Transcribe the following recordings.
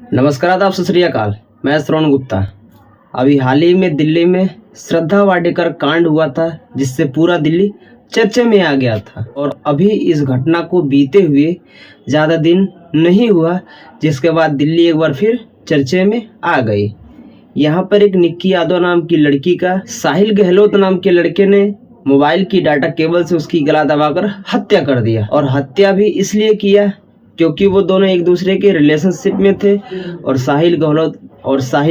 नमस्कार, आदाब, सत श्री अकाल। मैं श्रवण गुप्ता। अभी हाल ही में दिल्ली में श्रद्धा वाडेकर कांड हुआ था, जिससे पूरा दिल्ली चर्चे में आ गया था। और अभी इस घटना को बीते हुए ज़्यादा दिन नहीं हुआ, जिसके बाद दिल्ली एक बार फिर चर्चे में आ गई। यहाँ पर एक निक्की यादव नाम की लड़की का साहिल गहलोत नाम के लड़के ने मोबाइल की डाटा केबल से उसकी गला दबाकर हत्या कर दिया। और हत्या भी इसलिए किया क्योंकि वो दोनों एक दूसरे के रिलेशनशिप में थे और साहिल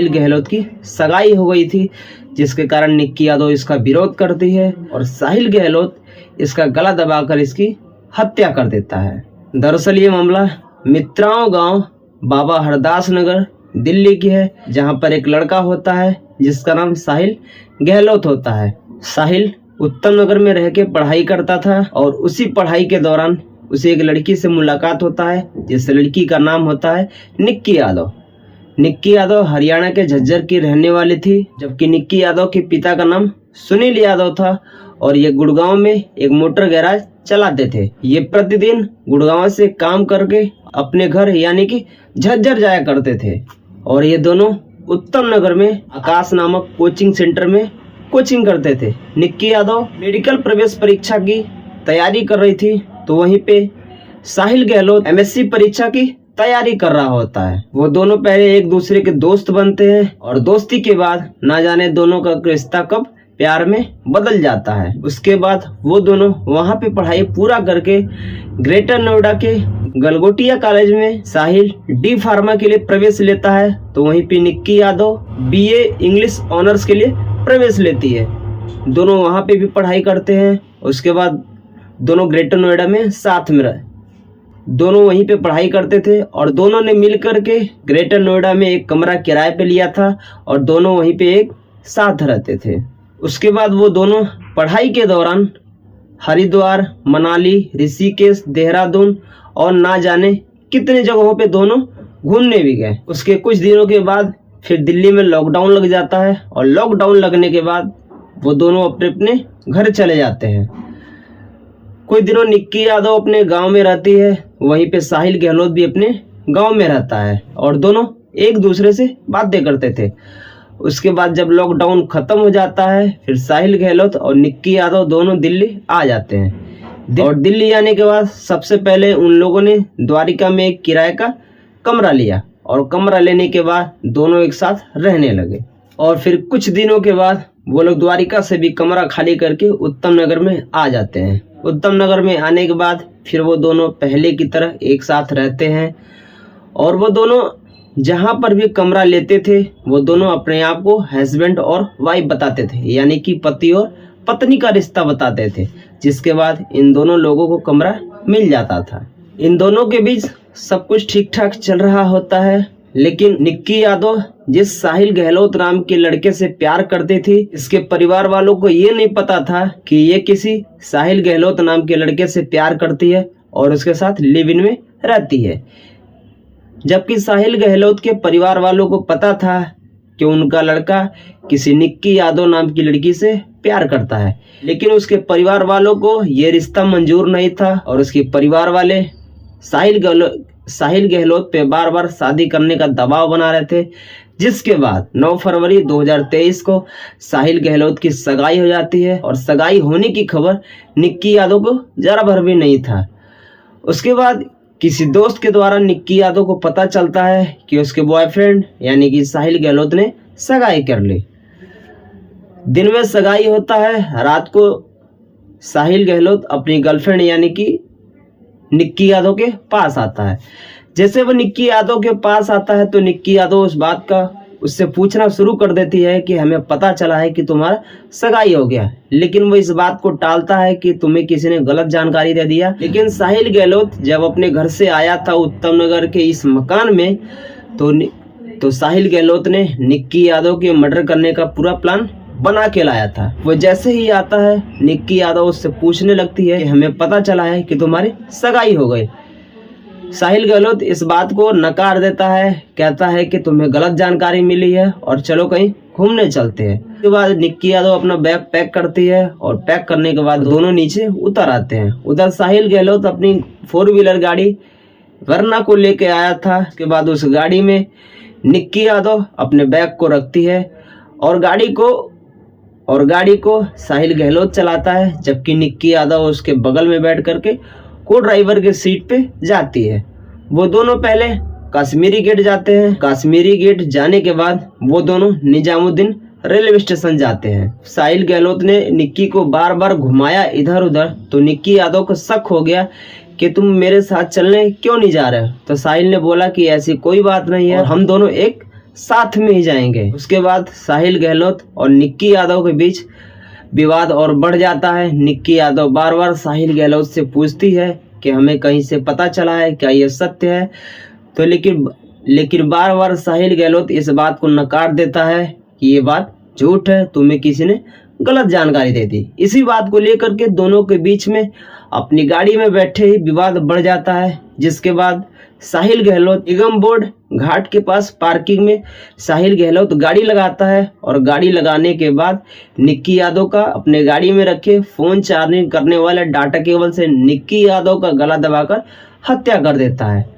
गहलोत की सगाई हो गई थी, जिसके कारण निक्की यादव इसका विरोध करती है और साहिल गहलोत इसका गला दबाकर इसकी हत्या कर देता है। दरअसल ये मामला मित्राओं गांव बाबा हरदास नगर दिल्ली की है, जहां पर एक लड़का होता है जिसका नाम साहिल गहलोत होता है। साहिल उत्तम नगर में रह के पढ़ाई करता था और उसी पढ़ाई के दौरान उसे एक लड़की से मुलाकात होता है, जिस लड़की का नाम होता है निक्की यादव। निक्की यादव हरियाणा के झज्जर की रहने वाली थी, जबकि निक्की यादव के पिता का नाम सुनील यादव था और ये गुड़गांव में एक मोटर गैराज चलाते थे। ये प्रतिदिन गुड़गांव से काम करके अपने घर यानी कि झज्जर जाया करते थे और ये दोनों उत्तम नगर में आकाश नामक कोचिंग सेंटर में कोचिंग करते थे। निक्की यादव मेडिकल प्रवेश परीक्षा की तैयारी कर रही थी, तो वहीं पे साहिल गहलोत एमएससी परीक्षा की तैयारी कर रहा होता है। वो दोनों पहले एक दूसरे के दोस्त बनते हैं और दोस्ती के बाद ना जाने दोनों का रिश्ता कब प्यार में बदल जाता है। उसके बाद वो दोनों वहां पे पढ़ाई पूरा करके ग्रेटर नोएडा के गलगोटिया कॉलेज में साहिल डी फार्मा के लिए प्रवेश लेता है, तो वहीं पे Nikki Yadav BA English honours के लिए प्रवेश लेती है। दोनों वहां पे भी पढ़ाई करते हैं। उसके बाद दोनों ग्रेटर नोएडा में साथ में रहे, दोनों वहीं पे पढ़ाई करते थे और दोनों ने मिल करके ग्रेटर नोएडा में एक कमरा किराए पे लिया था और दोनों वहीं पे एक साथ रहते थे। उसके बाद वो दोनों पढ़ाई के दौरान हरिद्वार, मनाली, ऋषिकेश, देहरादून और ना जाने कितने जगहों पे दोनों घूमने भी गए। उसके कुछ दिनों के बाद फिर दिल्ली में लॉकडाउन लग जाता है और लॉकडाउन लगने के बाद वो दोनों अपने अपने घर चले जाते हैं। कुछ दिनों निक्की यादव अपने गांव में रहती है, वहीं पे साहिल गहलोत भी अपने गांव में रहता है और दोनों एक दूसरे से बातें करते थे। उसके बाद जब लॉकडाउन खत्म हो जाता है, फिर साहिल गहलोत और निक्की यादव दोनों दिल्ली आ जाते हैं। और दिल्ली आने के बाद सबसे पहले उन लोगों ने द्वारिका में एक किराए का कमरा लिया और कमरा लेने के बाद दोनों एक साथ रहने लगे। और फिर कुछ दिनों के बाद वो लोग द्वारिका से भी कमरा खाली करके उत्तम नगर में आ जाते हैं। उत्तम नगर में आने के बाद फिर वो दोनों पहले की तरह एक साथ रहते हैं और वो दोनों जहां पर भी कमरा लेते थे वो दोनों अपने आप को हस्बैंड और वाइफ बताते थे, यानी कि पति और पत्नी का रिश्ता बताते थे। जिसके बाद इन दोनों लोगों को कमरा मिल जाता था। इन दोनों के बीच सब कुछ ठीक ठाक चल रहा होता है, लेकिन निक्की यादव जिस साहिल गहलोत नाम के लड़के से प्यार करती थी, इसके परिवार वालों को ये नहीं पता था कि ये किसी साहिल गहलोत नाम के लड़के से प्यार करती है और उसके साथ लिव इन में रहती है। जबकि साहिल गहलोत के परिवार वालों को पता था कि उनका लड़का किसी निक्की यादव नाम की लड़की से प्यार करता है, लेकिन उसके परिवार वालों को ये रिश्ता मंजूर नहीं था और उसके परिवार वाले साहिल गहलोत पे बार बार शादी करने का दबाव बना रहे थे। जिसके बाद 9 फरवरी 2023 को साहिल गहलोत की सगाई हो जाती है और सगाई होने की खबर निक्की यादव को जरा भर भी नहीं था। उसके बाद किसी दोस्त के द्वारा निक्की यादव को पता चलता है कि उसके बॉयफ्रेंड यानी कि साहिल गहलोत ने सगाई कर ली। दिन में सगाई होता है, रात को साहिल गहलोत अपनी गर्लफ्रेंड यानी कि निक्की यादव के पास आता है। जैसे वो निक्की यादव के पास आता है तो निक्की यादव उस बात का उससे पूछना शुरू कर देती है कि हमें पता चला है कि तुम्हारा सगाई हो गया, लेकिन वो इस बात को टालता है कि तुम्हें किसी ने गलत जानकारी दे दिया। लेकिन साहिल गहलोत जब अपने घर से आया था उत्तम नगर के इस मकान में तो साहिल गहलोत ने निक्की यादव के मर्डर करने का पूरा प्लान बना के लाया था। वो जैसे ही आता है निक्की यादव उससे पूछने लगती है कि हमें पता चला है कि तुम्हारी सगाई हो गई। साहिल गहलोत इस बात को नकार देता है, कहता है कि तुम्हें गलत जानकारी मिली है और चलो कहीं घूमने चलते हैं। उसके बाद निक्की यादव अपना बैग पैक करती है और पैक करने के बाद दोनों नीचे उतर आते हैं। उधर साहिल गहलोत अपनी 4 व्हीलर गाड़ी वरना को लेके आया था। उसके बाद उस गाड़ी में निक्की यादव अपने बैग को रखती है और गाड़ी को साहिल गहलोत चलाता है, जबकि निक्की यादव उसके बगल में बैठ करके को ड्राइवर के सीट पे जाती है। वो दोनों पहले कश्मीरी गेट जाते हैं। कश्मीरी गेट जाने के बाद वो दोनों निजामुद्दीन रेलवे स्टेशन जाते हैं। साहिल गहलोत ने निक्की को बार बार घुमाया इधर उधर, तो निक्की यादव को शक हो गया कि तुम मेरे साथ चलने क्यों नहीं जा रहे हो। तो साहिल ने बोला कि ऐसी कोई बात नहीं है, हम दोनों एक साथ में ही जाएंगे। उसके बाद साहिल गहलोत और निक्की यादव के बीच विवाद और बढ़ जाता है। निक्की यादव बार बार साहिल गहलोत से पूछती है कि हमें कहीं से पता चला है, क्या ये सत्य है। तो लेकिन बार बार साहिल गहलोत इस बात को नकार देता है कि ये बात झूठ है, तुम्हें किसी ने गलत जानकारी दे दी। इसी बात को लेकर के दोनों के बीच में अपनी गाड़ी में बैठे ही विवाद बढ़ जाता है, जिसके बाद साहिल गहलोत निगम बोर्ड घाट के पास पार्किंग में साहिल गहलोत गाड़ी लगाता है और गाड़ी लगाने के बाद निक्की यादव का अपने गाड़ी में रखे फोन चार्जिंग करने वाले डाटा केबल से निक्की यादव का गला दबाकर हत्या कर देता है।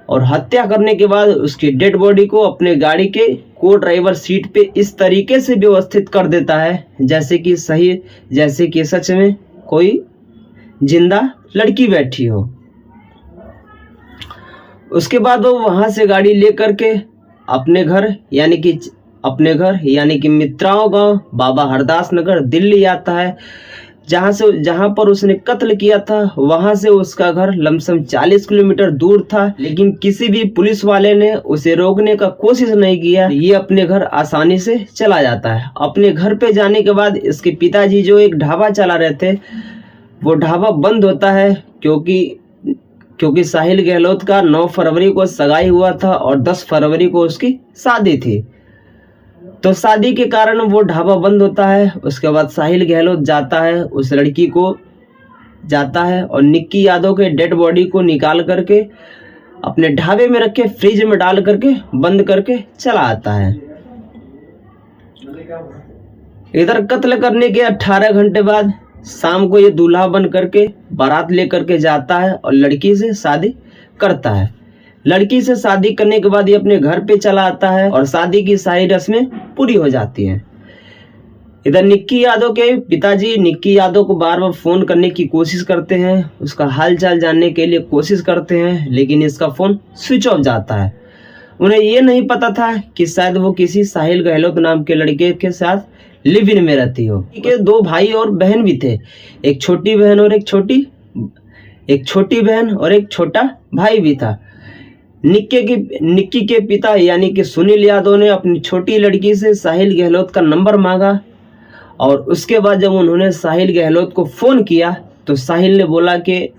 और हत्या करने के बाद उसकी डेड बॉडी को अपने गाड़ी के को ड्राइवर सीट पे इस तरीके से व्यवस्थित कर देता है जैसे कि सच में कोई जिंदा लड़की बैठी हो। उसके बाद वो वहां से गाड़ी लेकर के अपने घर यानी कि मित्राओं गांव बाबा हरदास नगर दिल्ली आता है, जहां पर उसने कत्ल किया था। वहां से उसका घर लमसम 40 किलोमीटर दूर था, लेकिन किसी भी पुलिस वाले ने उसे रोकने का कोशिश नहीं किया। ये अपने घर आसानी से चला जाता है। अपने घर पे जाने के बाद इसके पिताजी जो एक ढाबा चला रहे थे, वो ढाबा बंद होता है क्योंकि साहिल गहलोत का 9 फरवरी को सगाई हुआ था और 10 फरवरी को उसकी शादी थी। तो शादी के कारण वो ढाबा बंद होता है। उसके बाद साहिल गहलोत जाता है और निक्की यादव के डेड बॉडी को निकाल करके अपने ढाबे में रखे फ्रिज में डाल करके बंद करके चला आता है। इधर कत्ल करने के 18 घंटे बाद शाम को ये दूल्हा बन करके बारात लेकर के जाता है और लड़की से शादी करता है। लड़की से शादी करने के बाद ये अपने घर पे चला आता है और शादी की सारी रस्में पूरी हो जाती हैं। इधर निक्की यादव के पिताजी निक्की यादव को बार बार फोन करने की कोशिश करते हैं, उसका हाल चाल जानने के लिए कोशिश करते हैं, लेकिन इसका फोन स्विच ऑफ जाता है। उन्हें ये नहीं पता था कि शायद वो किसी साहिल गहलोत नाम के लड़के के साथ लिव इन में रहती हो। के 2 भाई और बहन भी थे, एक छोटी बहन और एक छोटा भाई भी था। निक्की के पिता यानी कि सुनील यादव ने अपनी छोटी लड़की से साहिल गहलोत का नंबर मांगा और उसके बाद जब उन्होंने साहिल गहलोत को फोन किया तो साहिल ने बोला कि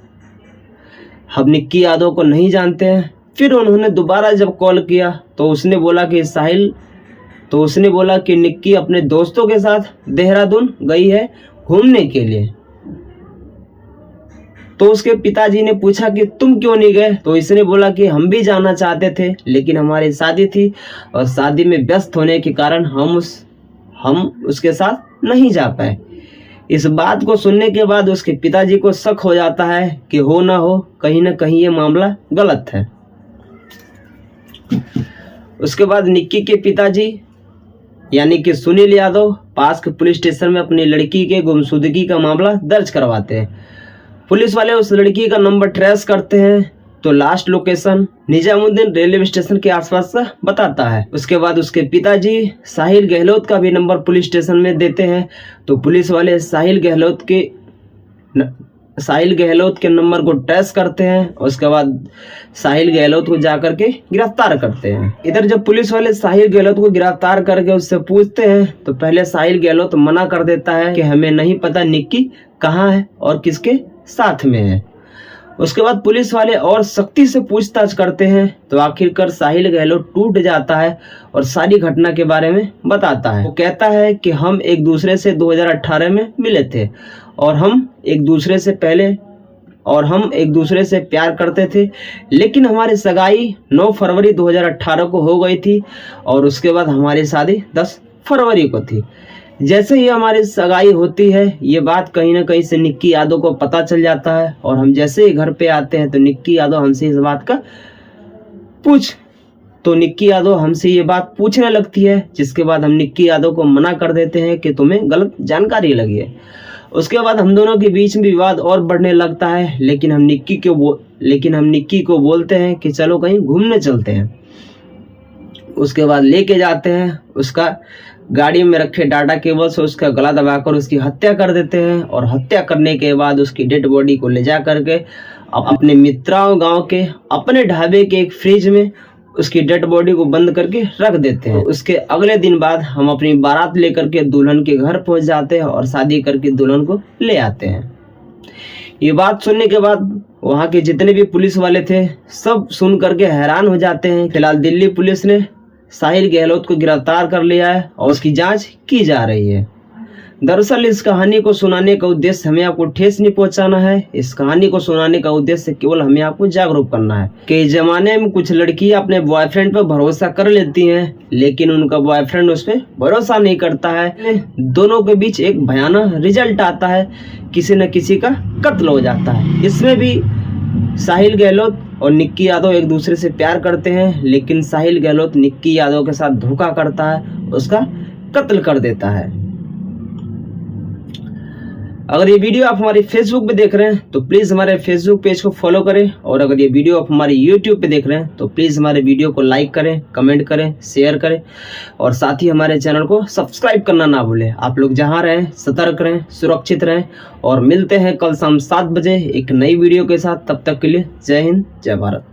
हम निक्की यादव को नहीं जानते हैं। फिर उन्होंने दोबारा जब कॉल किया तो उसने बोला कि निक्की अपने दोस्तों के साथ देहरादून गई है घूमने के लिए। तो उसके पिताजी ने पूछा कि तुम क्यों नहीं गए, तो इसने बोला कि हम भी जाना चाहते थे, लेकिन हमारी शादी थी और शादी में व्यस्त होने के कारण हम उसके साथ नहीं जा पाए। इस बात को सुनने के बाद उसके पिताजी को शक हो जाता है कि हो ना हो कहीं ना कहीं ये मामला गलत है। उसके बाद निक्की के पिताजी यानी कि सुनील यादव पास के पुलिस स्टेशन में अपनी लड़की के गुमशुदगी का मामला दर्ज करवाते हैं। पुलिस वाले उस लड़की का नंबर ट्रेस करते हैं तो last location Nizamuddin railway station के आसपास का बताता है। उसके बाद उसके पिताजी साहिल गहलोत का भी नंबर पुलिस स्टेशन में देते हैं, तो पुलिस वाले साहिल गहलोत के नंबर को ट्रेस करते हैं। उसके बाद साहिल गहलोत को जाकर के गिरफ्तार करते हैं। इधर जब पुलिस वाले साहिल गहलोत को गिरफ्तार करके उससे पूछते हैं तो पहले साहिल गहलोत मना कर देता है कि हमें नहीं पता निक्की कहाँ है और किसके साथ में है। उसके बाद पुलिस वाले और सख्ती से पूछताछ करते हैं तो आखिरकार साहिल गहलोत टूट जाता है और सारी घटना के बारे में बताता है। वो कहता है कि हम एक दूसरे से 2018 में मिले थे और हम एक दूसरे से प्यार करते थे, लेकिन हमारी सगाई 9 फरवरी 2018 को हो गई थी और उसके बाद हमारी शादी 10 फरवरी को थी। जैसे ही हमारी सगाई होती है, ये बात कहीं ना कहीं से निक्की यादव को पता चल जाता है और हम जैसे ही घर पे आते हैं तो निक्की यादव हमसे इस बात का निक्की यादव हमसे ये बात पूछने लगती है, जिसके बाद हम निक्की यादव को मना कर देते हैं कि तुम्हें गलत जानकारी लगी है। उसके बाद हम दोनों के बीच में विवाद और बढ़ने लगता है, लेकिन हम निक्की को बोलते हैं कि चलो कहीं घूमने चलते हैं। उसके बाद लेके जाते हैं, उसका गाड़ी में रखे डाटा केबल से उसका गला दबाकर उसकी हत्या कर देते हैं और हत्या करने के बाद उसकी डेड बॉडी को ले जा करके अपने मित्राओं गांव के अपने ढाबे के एक फ्रिज में उसकी डेड बॉडी को बंद करके रख देते हैं। उसके अगले दिन बाद हम अपनी बारात लेकर के दुल्हन के घर पहुंच जाते हैं और शादी करके दुल्हन को ले आते हैं। ये बात सुनने के बाद वहां के जितने भी पुलिस वाले थे सब सुन करके हैरान हो जाते हैं। फिलहाल दिल्ली पुलिस ने साहिल गहलोत को गिरफ्तार कर लिया है और उसकी जांच की जा रही है। दरअसल इस कहानी को सुनाने का उद्देश्य हमें आपको ठेस नहीं पहुंचाना है। इस कहानी को सुनाने का उद्देश्य केवल हमें आपको जागरूक करना है कि इस जमाने में कुछ लड़कियां अपने बॉयफ्रेंड पर भरोसा कर लेती हैं, लेकिन उनका बॉयफ्रेंड उस पर भरोसा नहीं करता है। दोनों के बीच एक भयानक रिजल्ट आता है, किसी न किसी का कत्ल हो जाता है। इसमें भी साहिल गहलोत और निक्की यादव एक दूसरे से प्यार करते हैं, लेकिन साहिल गहलोत निक्की यादव के साथ धोखा करता है, उसका कत्ल कर देता है। अगर ये वीडियो आप हमारे फेसबुक पे देख रहे हैं तो प्लीज हमारे फेसबुक पेज को फॉलो करें, और अगर ये वीडियो आप हमारे यूट्यूब पे देख रहे हैं तो प्लीज हमारे वीडियो को लाइक करें, कमेंट करें, शेयर करें और साथ ही हमारे चैनल को सब्सक्राइब करना ना भूलें। आप लोग जहां रहें सतर्क रहें, सुरक्षित रहें और मिलते हैं कल शाम 7 बजे एक नई वीडियो के साथ। तब तक के लिए जय हिंद, जय भारत।